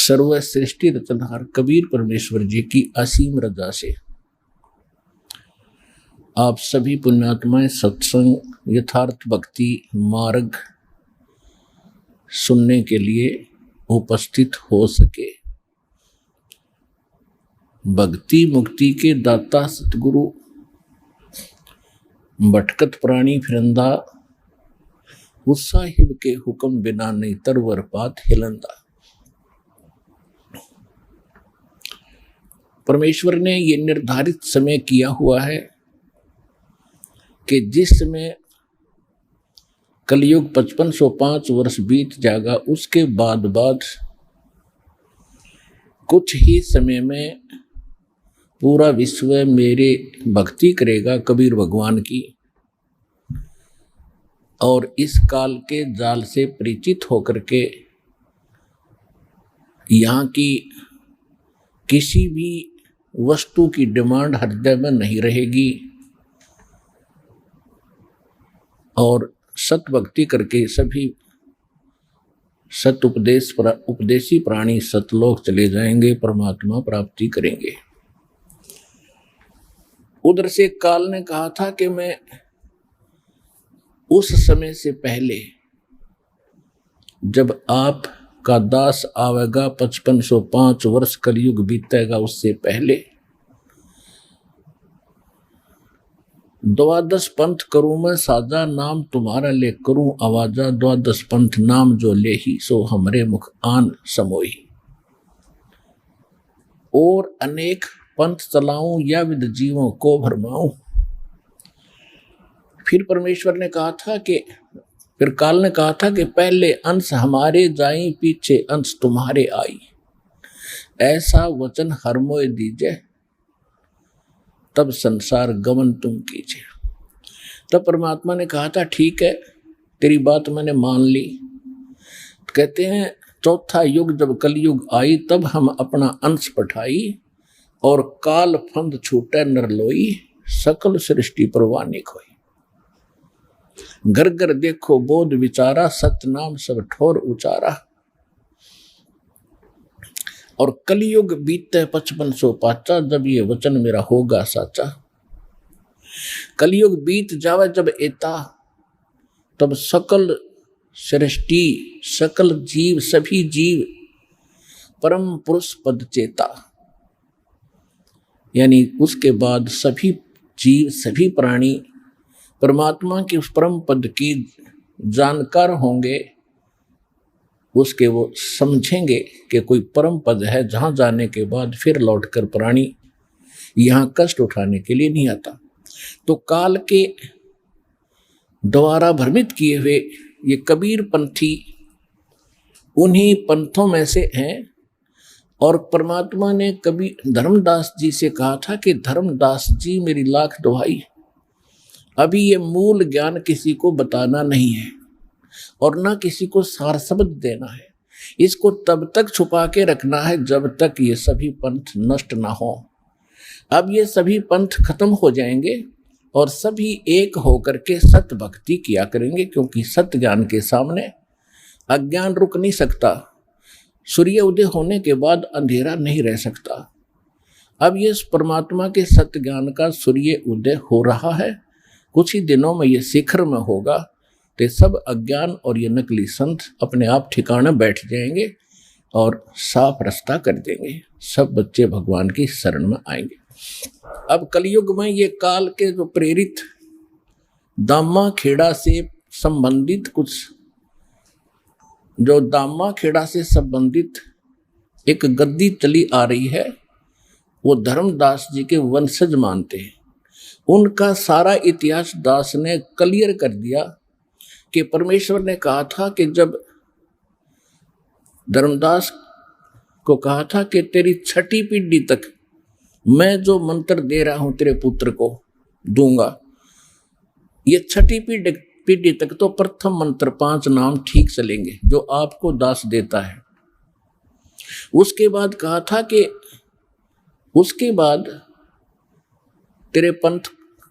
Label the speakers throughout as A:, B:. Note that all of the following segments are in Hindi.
A: सर्व सृष्टि रचनहार कबीर परमेश्वर जी की असीम रजा से आप सभी पुण्यात्माएं सत्संग यथार्थ भक्ति मार्ग सुनने के लिए उपस्थित हो सके। भक्ति मुक्ति के दाता सतगुरु भटकत प्राणी फिरंदा उस साहिब के हुक्म बिना नहीं तरवर पात हिलंदा। परमेश्वर ने ये निर्धारित समय किया हुआ है कि जिस समय कलयुग 5505 वर्ष बीत जाएगा, उसके बाद कुछ ही समय में पूरा विश्व मेरे भक्ति करेगा कबीर भगवान की, और इस काल के जाल से परिचित होकर के यहाँ की किसी भी वस्तु की डिमांड हृदय में नहीं रहेगी, और सत भक्ति करके सभी सत उपदेशी प्राणी सतलोक चले जाएंगे, परमात्मा प्राप्ति करेंगे। उधर से काल ने कहा था कि मैं उस समय से पहले जब आप का दास आवेगा 5505 वर्ष कलयुग बीतेगा, उससे पहले द्वादश पंथ करूं मैं साजा, नाम तुम्हारा ले करूं आवाजा, द्वादश पंथ नाम जो ले ही सो हमरे मुख आन समोई। और अनेक पंथ चलाऊं या विद जीवों को भरमाऊं। फिर परमेश्वर ने कहा था कि फिर काल ने कहा था कि पहले अंश हमारे जाई पीछे अंश तुम्हारे आई, ऐसा वचन हर मोय दीजे तब संसार गमन तुम कीजिए। तब परमात्मा ने कहा था ठीक है तेरी बात मैंने मान ली। कहते हैं चौथा युग जब कलयुग आई तब हम अपना अंश पठाई, और काल फंद छूटे नर लोई, सकल सृष्टि परवानी खोई। घर घर देखो बोध विचारा, सत नाम सब ठोर उचारा। और कलयुग बीते 5505 जब ये वचन मेरा होगा साचा। कलयुग बीत जावे जब एता, तब सकल सृष्टि सकल जीव सभी जीव परम पुरुष पद चेता, यानी उसके बाद सभी जीव सभी प्राणी परमात्मा के उस परम पद की जानकार होंगे। उसके वो समझेंगे कि कोई परम पद है जहाँ जाने के बाद फिर लौटकर प्राणी यहाँ कष्ट उठाने के लिए नहीं आता। तो काल के द्वारा भ्रमित किए हुए ये कबीर पंथी उन्हीं पंथों में से हैं। और परमात्मा ने कभी धर्मदास जी से कहा था कि धर्मदास जी मेरी लाख दुहाई, अभी ये मूल ज्ञान किसी को बताना नहीं है और ना किसी को सार शब्द देना है। इसको तब तक छुपा के रखना है जब तक ये सभी पंथ नष्ट ना हो। अब ये सभी पंथ खत्म हो जाएंगे और सभी एक होकर के सत भक्ति किया करेंगे, क्योंकि सत ज्ञान के सामने अज्ञान रुक नहीं सकता। सूर्य उदय होने के बाद अंधेरा नहीं रह सकता। अब ये परमात्मा के सत्य ज्ञान का सूर्य उदय हो रहा है, कुछ ही दिनों में ये शिखर में होगा, तो सब अज्ञान और ये नकली संत अपने आप ठिकाने बैठ जाएंगे और साफ रास्ता कर देंगे। सब बच्चे भगवान की शरण में आएंगे। अब कलयुग में ये काल के जो प्रेरित दामा खेड़ा से संबंधित एक गद्दी चली आ रही है, वो धर्मदास जी के वंशज मानते हैं। उनका सारा इतिहास दास ने क्लियर कर दिया कि परमेश्वर ने कहा था कि जब धर्मदास को कहा था कि तेरी छठी पीढ़ी तक मैं जो मंत्र दे रहा हूं तेरे पुत्र को दूंगा, ये छठी पीढ़ी तक तो प्रथम मंत्र 5 नाम ठीक चलेंगे जो आपको दास देता है। उसके बाद कहा था कि उसके बाद तेरे पंथ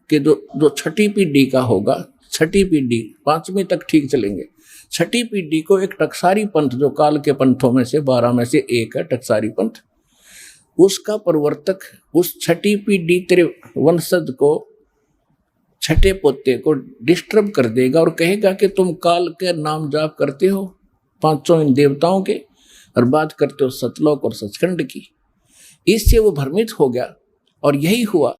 A: के जो छठी पीढ़ी का होगा, छठी पीढ़ी 5वीं तक ठीक चलेंगे, छठी पीढ़ी को एक टकसारी पंथ, जो काल के पंथों में से 12 में से एक है टकसारी पंथ, उसका प्रवर्तक उस छठी पीढ़ी तेरे वंशज को, छठे पोते को डिस्टर्ब कर देगा और कहेगा कि तुम काल के नाम जाप करते हो, पांचों इन देवताओं के, और बात करते हो सतलोक और सचखंड की। इससे वो भ्रमित हो गया और यही हुआ